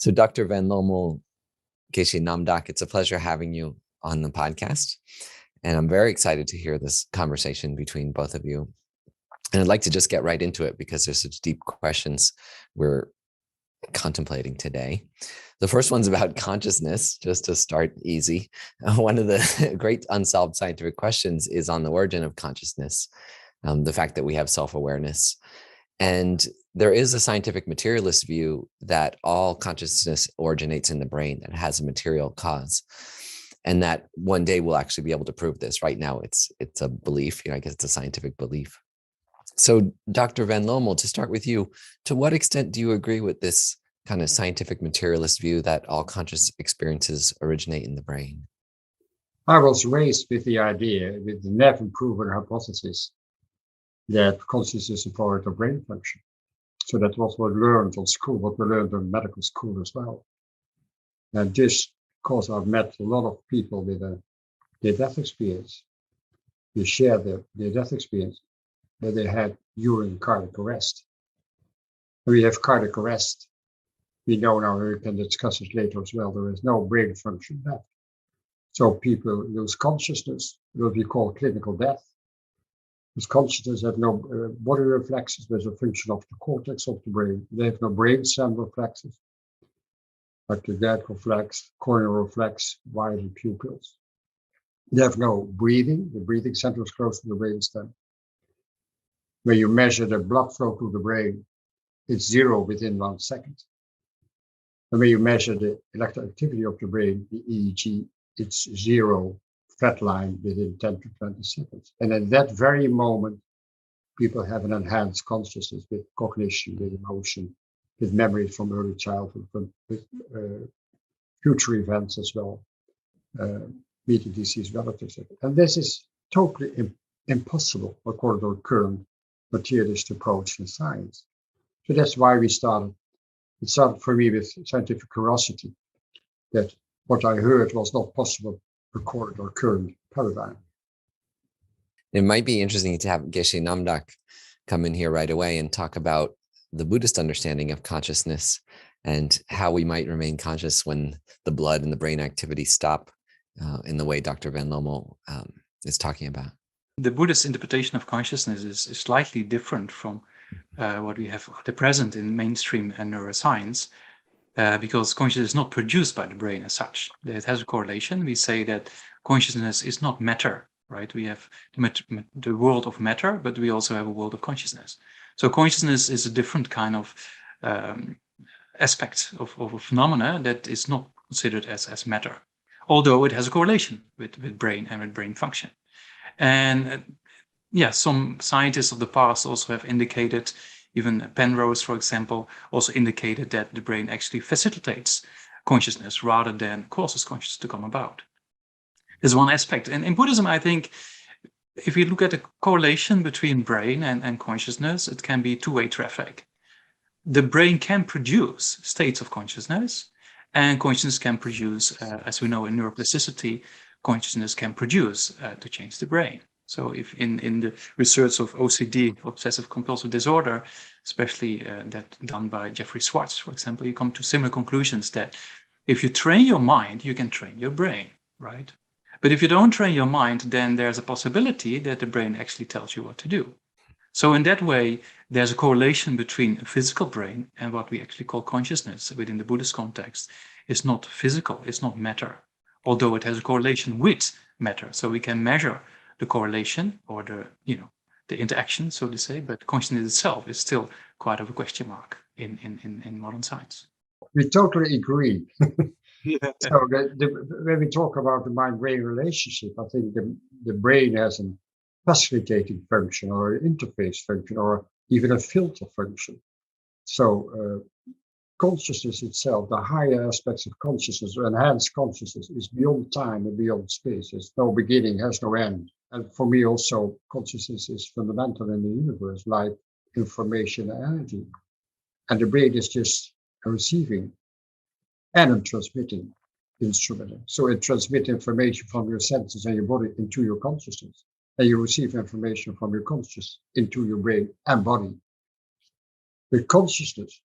So Dr. van Lommel, Geshe Namdak, it's a pleasure having you on the podcast. And I'm very excited to hear this conversation between both of you. And I'd like to just get right into it because there's such deep questions we're contemplating today. The first one's about consciousness, just to start easy. One of the great unsolved scientific questions is on the origin of consciousness, the fact that we have self-awareness. And there is a scientific materialist view that all consciousness originates in the brain, that it has a material cause. And that one day we'll actually be able to prove this. Right now, it's a belief, I guess it's a scientific belief. So Dr. van Lommel, to start with you, to what extent do you agree with this kind of scientific materialist view that all conscious experiences originate in the brain? I was raised with the idea, with the never proven hypothesis, that consciousness is a part of brain function. So that was what we learned on school, what we learned in medical school as well. And just because I've met a lot of people with a near-death experience, they share their death experience that they had during cardiac arrest. When we have cardiac arrest, we know now, we can discuss it later as well, there is no brain function left. So people lose consciousness, what we call clinical death. Because consciousness have no body reflexes, there's a function of the cortex of the brain. They have no brain stem reflexes, like the gag reflex, corneal reflex, widened pupils. They have no breathing. The breathing center is close to the brain stem. When you measure the blood flow to the brain, it's zero within 1 second. And when you measure the electrical activity of the brain, the EEG, it's zero flatline within 10 to 20 seconds. And at that very moment, people have an enhanced consciousness with cognition, with emotion, with memories from early childhood, with future events as well, meeting deceased relatives. And this is totally impossible according to our current materialist approach in science. So that's why we started. It started for me with scientific curiosity, that what I heard was not possible according to our current paradigm. It might be interesting to have Geshe Namdak come in here right away and talk about the Buddhist understanding of consciousness and how we might remain conscious when the blood and the brain activity stop in the way Dr. van Lommel is talking about. The Buddhist interpretation of consciousness is slightly different from what we have at the present in mainstream and neuroscience, because consciousness is not produced by the brain as such. It has a correlation. We say that consciousness is not matter, right? We have the world of matter, but we also have a world of consciousness. So consciousness is a different kind of aspect of a phenomena that is not considered as matter, although it has a correlation with brain and with brain function. And some scientists of the past also have indicated, even Penrose, for example, also indicated that the brain actually facilitates consciousness rather than causes consciousness to come about. There's one aspect. And in Buddhism, I think, if you look at the correlation between brain and consciousness, it can be two-way traffic. The brain can produce states of consciousness, and consciousness can produce, as we know in neuroplasticity, consciousness can produce to change the brain. So if in the research of OCD, obsessive compulsive disorder, especially that done by Jeffrey Schwartz, for example, you come to similar conclusions that if you train your mind, you can train your brain, right? But if you don't train your mind, then there's a possibility that the brain actually tells you what to do. So in that way, there's a correlation between a physical brain and what we actually call consciousness within the Buddhist context. It's not physical, it's not matter, although it has a correlation with matter. So we can measure the correlation or the interaction, so to say, but consciousness itself is still quite of a question mark in modern science. We totally agree. Yeah. So when we talk about the mind-brain relationship, I think the brain has a facilitating function or an interface function or even a filter function. So consciousness itself, the higher aspects of consciousness, or enhanced consciousness, is beyond time and beyond space. There's no beginning, has no end. And for me also, consciousness is fundamental in the universe, like information and energy. And the brain is just a receiving and a transmitting instrument. So it transmits information from your senses and your body into your consciousness. And you receive information from your consciousness into your brain and body. With consciousness,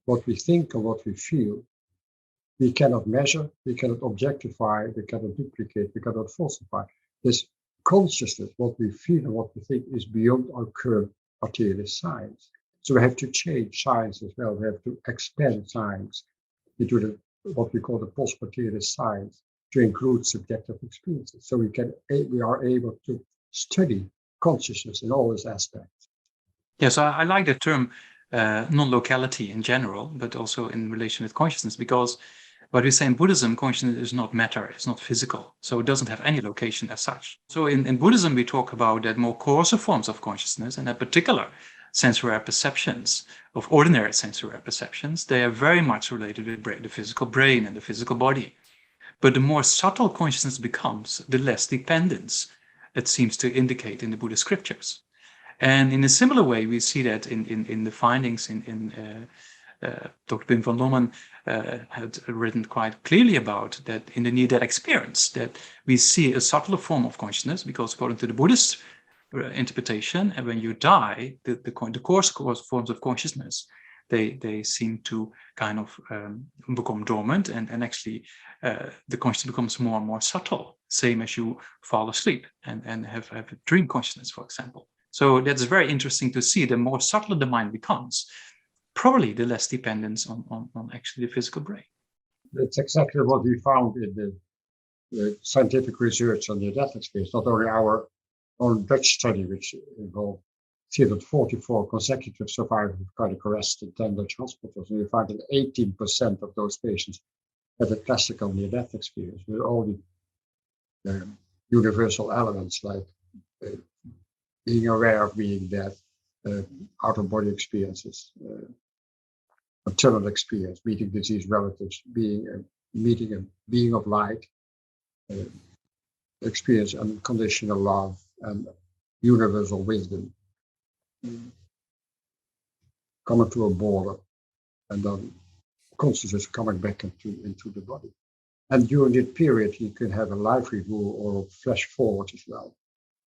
what we think and what we feel We cannot measure, we cannot objectify, we cannot duplicate, we cannot falsify. This consciousness, what we feel and what we think, is beyond our current materialist science. So we have to change science as well. We have to expand science into what we call the post-materialist science to include subjective experiences. So we are able to study consciousness in all its aspects. Yes, I like the term non-locality in general, but also in relation with consciousness, because what we say in Buddhism, consciousness is not matter, it's not physical. So it doesn't have any location as such. So in Buddhism, we talk about that more coarser forms of consciousness, and in particular, sensory perceptions, of ordinary sensory perceptions, they are very much related with the physical brain and the physical body. But the more subtle consciousness becomes, the less dependence it seems to indicate in the Buddhist scriptures. And in a similar way, we see that in the findings in Dr. Pim van Lommel had written quite clearly about that in the near-death experience, that we see a subtler form of consciousness, because according to the Buddhist interpretation, and when you die, the coarse forms of consciousness, they seem to kind of become dormant, and actually the consciousness becomes more and more subtle, same as you fall asleep and have a dream consciousness, for example. So that's very interesting to see. The more subtle the mind becomes, probably the less dependence on actually the physical brain. That's exactly what we found in the scientific research on near-death experience, not only our own Dutch study, which involved 344 consecutive survivors of cardiac arrest in 10 Dutch hospitals. And we found that 18% of those patients had a classical near-death experience with all the universal elements like being aware of being dead, out-of-body experiences, maternal experience, meeting deceased relatives, meeting a being of light, experience unconditional love and universal wisdom, coming to a border, and then consciousness coming back into the body. And during that period, you can have a life review or flash forward as well.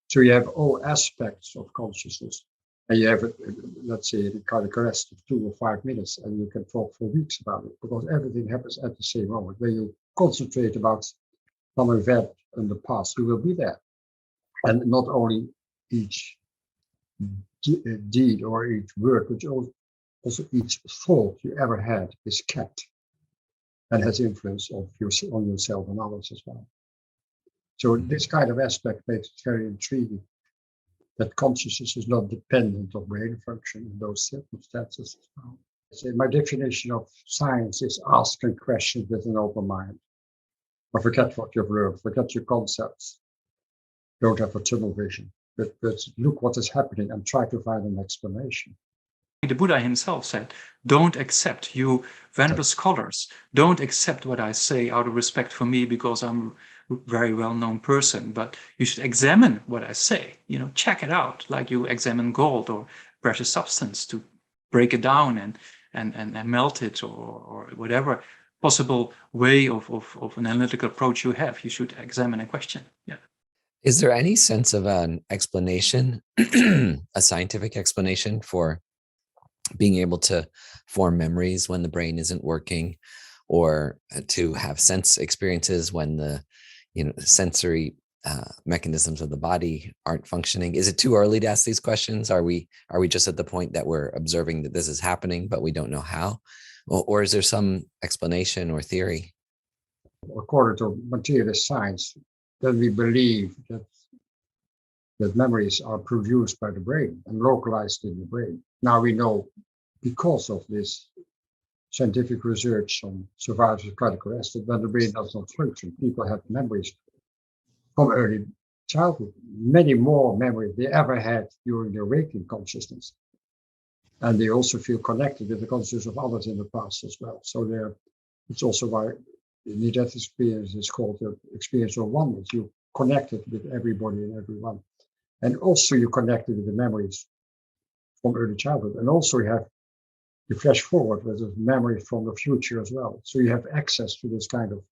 So you have all aspects of consciousness, and you have, let's say, the cardiac arrest of 2 or 5 minutes, and you can talk for weeks about it, because everything happens at the same moment. When you concentrate about some event in the past, you will be there. And not only each deed or each word, but also each thought you ever had is kept and has influence on yourself and others as well. So this kind of aspect makes it very intriguing, that consciousness is not dependent on brain function in those circumstances as well. So my definition of science is asking questions with an open mind. Or forget what you've learned, forget your concepts. Don't have a tunnel vision, but look what is happening and try to find an explanation. The Buddha himself said, don't accept, you venerable scholars, don't accept what I say out of respect for me because I'm a very well-known person, but you should examine what I say, check it out, like you examine gold or precious substance, to break it down and melt it, or whatever possible way of an analytical approach you have, you should examine and question. Yeah. Is there any sense of an explanation, a scientific explanation for being able to form memories when the brain isn't working, or to have sense experiences when the sensory mechanisms of the body aren't functioning? Is it too early to ask these questions? Are we just at the point that we're observing that this is happening, but we don't know how? Or is there some explanation or theory? According to materialist science, then we believe that memories are produced by the brain and localized in the brain. Now we know, because of this scientific research on survivors of cardiac arrest, that when the brain does not function, people have memories from early childhood, many more memories they ever had during their waking consciousness. And they also feel connected with the consciousness of others in the past as well. So it's also why the near-death experience is called the experience of oneness. You connected with everybody and everyone. And also you connected with the memories from early childhood. And also you flash forward with the memories from the future as well. So you have access to this kind of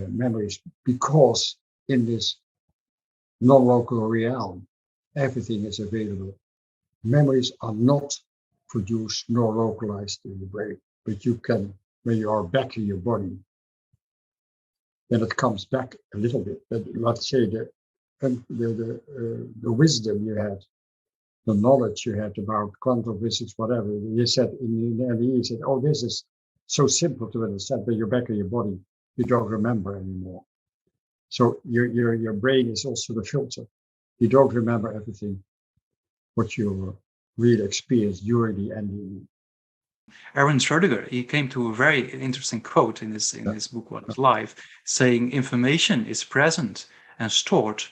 memories, because in this non-local realm, everything is available. Memories are not produced nor localized in the brain, but you can when you are back in your body, then it comes back a little bit. But let's say the wisdom you had, the knowledge you had about quantum physics, whatever, you said in the NDE, you said, oh, this is so simple to understand, but you're back in your body, you don't remember anymore. So your brain is also the filter. You don't remember everything what you really experienced during the NDE. Aaron Schrödinger, he came to a very interesting quote in his book, What is Life, saying information is present and stored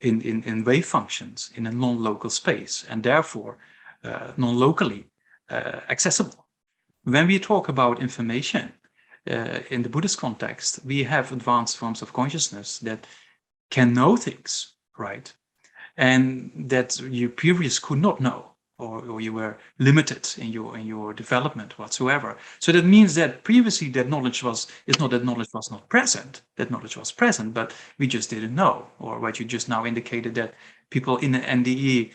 in wave functions in a non-local space, and therefore non-locally accessible. When we talk about information in the Buddhist context, we have advanced forms of consciousness that can know things, right? And that you previously could not know, or you were limited in your development whatsoever. So that means that previously that knowledge was not present. That knowledge was present, but we just didn't know. Or what you just now indicated, that people in an NDE,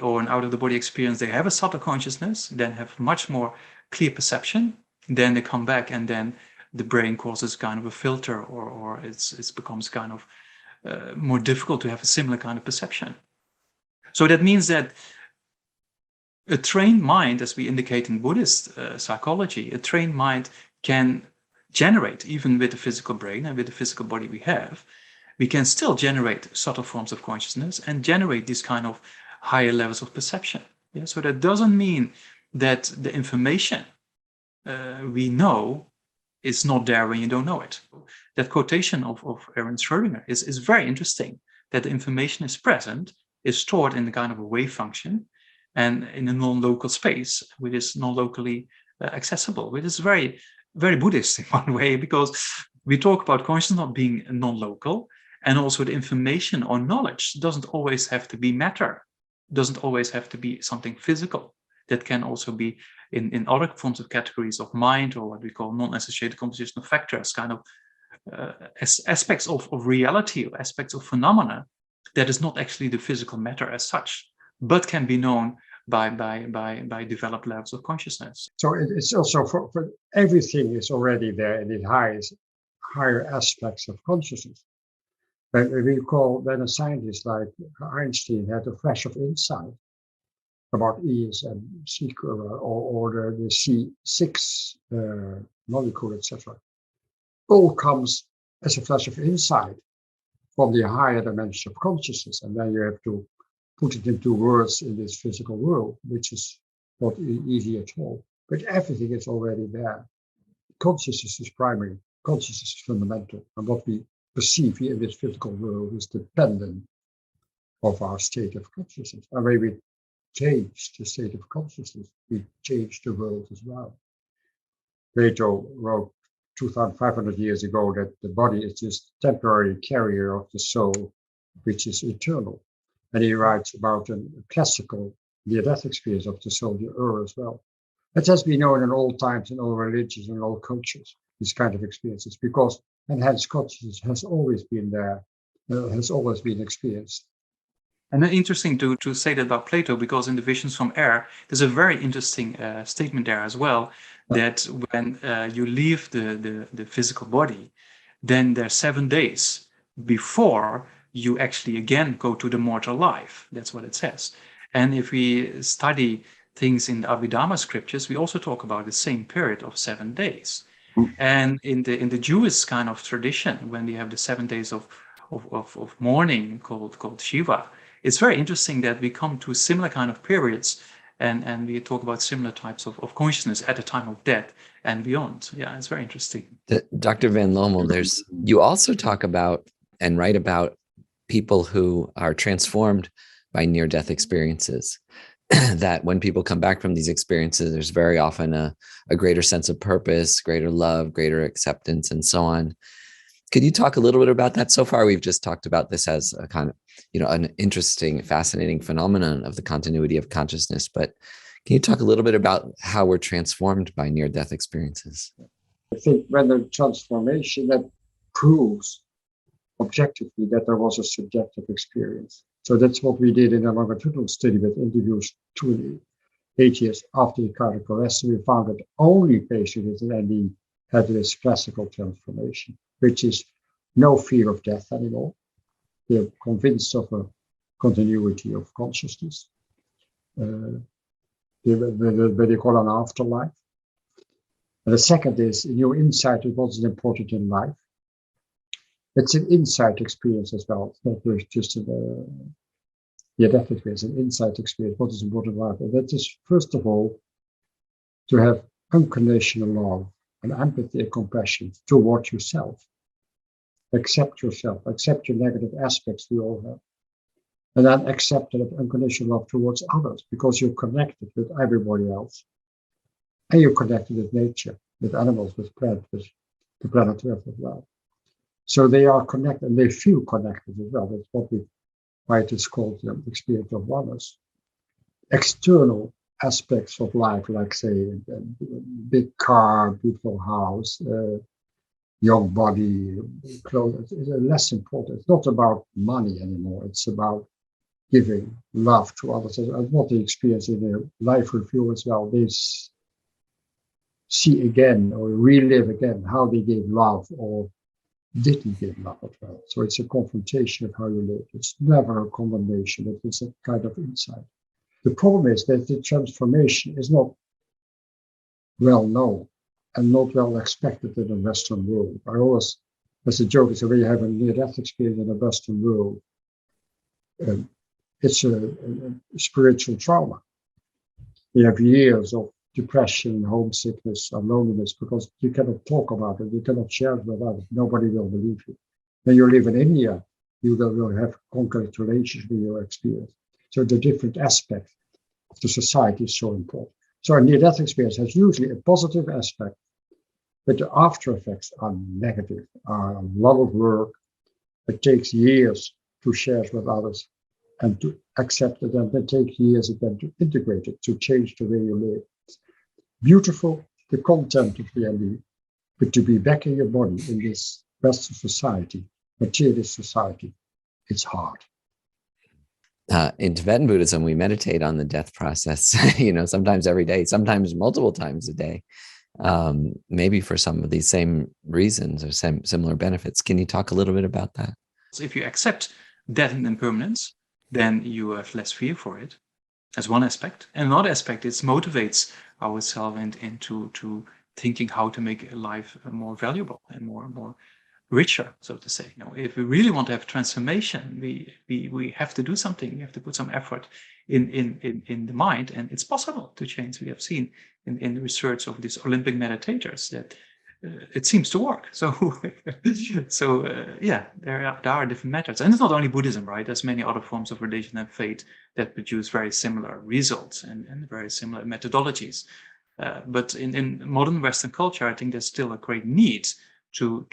or an out-of-the-body experience, they have a subtle consciousness, then have much more clear perception. Then they come back, and then the brain causes kind of a filter, or it becomes kind of more difficult to have a similar kind of perception. So that means that a trained mind, as we indicate in Buddhist psychology, a trained mind can generate, even with the physical brain and with the physical body we can still generate subtle forms of consciousness and generate these kind of higher levels of perception. Yeah? So that doesn't mean that the information we know is not there when you don't know it. That quotation of Aaron Schrödinger is very interesting, that the information is present, is stored in the kind of a wave function, and in a non-local space, which is non-locally accessible, which is very, very Buddhist in one way, because we talk about consciousness not being non-local, and also the information or knowledge doesn't always have to be matter, doesn't always have to be something physical. That can also be in other forms of categories of mind, or what we call non-associated compositional factors, kind of aspects of reality, or aspects of phenomena that is not actually the physical matter as such, but can be known by developed levels of consciousness. So it's also for everything is already there in the higher aspects of consciousness. But we call, then a scientist like Einstein had a flash of insight about E's and C or the C6 molecule, etc. All comes as a flash of insight from the higher dimension of consciousness, and then you have to put it into words in this physical world, which is not easy at all. But everything is already there. Consciousness is primary, consciousness is fundamental, and what we perceive here in this physical world is dependent of our state of consciousness. And when we change the state of consciousness, we change the world as well. Plato wrote 2,500 years ago that the body is just temporary carrier of the soul, which is eternal. And he writes about a classical near-death experience of the soul, the as well. That has been known in all times, in all religions, in all cultures, these kind of experiences, because, and hence consciousness has always been there, has always been experienced. And interesting to say that about Plato, because in the Visions from Air, there's a very interesting statement there as well, that when you leave the physical body, then there are 7 days before you actually again go to the mortal life. That's what it says. And if we study things in the Abhidharma scriptures, we also talk about the same period of 7 days. And in the Jewish kind of tradition, when we have the 7 days of mourning called Shiva, it's very interesting that we come to similar kind of periods, and we talk about similar types of consciousness at the time of death and beyond. Yeah, it's very interesting. Dr. van Lommel, you also talk about and write about people who are transformed by near-death experiences. That when people come back from these experiences, there's very often a greater sense of purpose, greater love, greater acceptance, and so on. Could you talk a little bit about that? So far, we've just talked about this as a kind of, an interesting, fascinating phenomenon of the continuity of consciousness. But can you talk a little bit about how we're transformed by near-death experiences? I think when the transformation that proves objectively that there was a subjective experience. So that's what we did in a longitudinal study with individuals 8 years after the cardiac arrest, we found that only patients with an ME had this classical transformation, which is no fear of death anymore. They're convinced of a continuity of consciousness. What they call an afterlife. And the second is your insight of what is important in life. It's an insight experience as well. It's not just the death experience, an insight experience, what is important in life. And that is, first of all, to have unconditional love and empathy and compassion toward yourself. Accept yourself, accept your negative aspects we all have. And then accept that unconditional love towards others, because you're connected with everybody else. And you're connected with nature, with animals, with plants, with the planet Earth as well. So they are connected, and they feel connected as well. That's why it is called the experience of oneness. External aspects of life, like say a big car, beautiful house, young body, clothes, is less important. It's not about money anymore. It's about giving love to others. And what they experience in their life review as well. They see again or relive again how they gave love or didn't give love as well. So it's a confrontation of how you live. It's never a condemnation. It's a kind of insight. The problem is that the transformation is not well known and not well expected in the Western world. I always, as a joke, is when you have a near-death experience in the Western world, it's a spiritual trauma. You have years of depression, homesickness, and loneliness because you cannot talk about it, you cannot share it with others. Nobody will believe you. When you live in India, you will have congratulations with your experience. So the different aspects of the society is so important. So a near-death experience has usually a positive aspect, but the after effects are negative, are a lot of work. It takes years to share it with others and to accept it, and it takes years again to integrate it, to change the way you live. Beautiful, the content of the ME, but to be back in your body in this Western society, materialist society, it's hard. In Tibetan Buddhism, we meditate on the death process, sometimes every day, sometimes multiple times a day, maybe for some of these same reasons or similar benefits. Can you talk a little bit about that? So if you accept death and impermanence, then you have less fear for it. That's one aspect. And another aspect, it motivates ourselves into thinking how to make life more valuable and more richer, so to say. If we really want to have transformation, we have to do something. We have to put some effort in the mind, and it's possible to change. We have seen in the research of these Olympic meditators that it seems to work. So there are different methods, and it's not only Buddhism, right? There's many other forms of religion and faith that produce very similar results and very similar methodologies. But in modern Western culture, I think there's still a great need to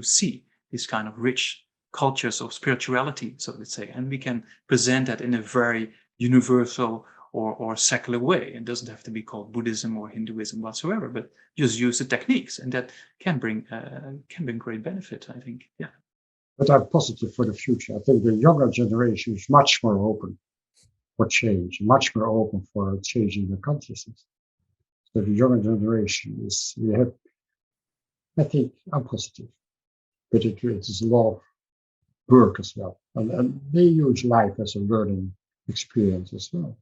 see these kind of rich cultures of spirituality, so to say, and we can present that in a very universal or secular way. It doesn't have to be called Buddhism or Hinduism whatsoever, but just use the techniques, and that can bring great benefit, I think. Yeah. But I'm positive for the future. I think the younger generation is much more open for change, much more open for changing the consciousness. So the younger generation I think I'm positive, but it is a lot of work as well. And they use life as a learning experience as well.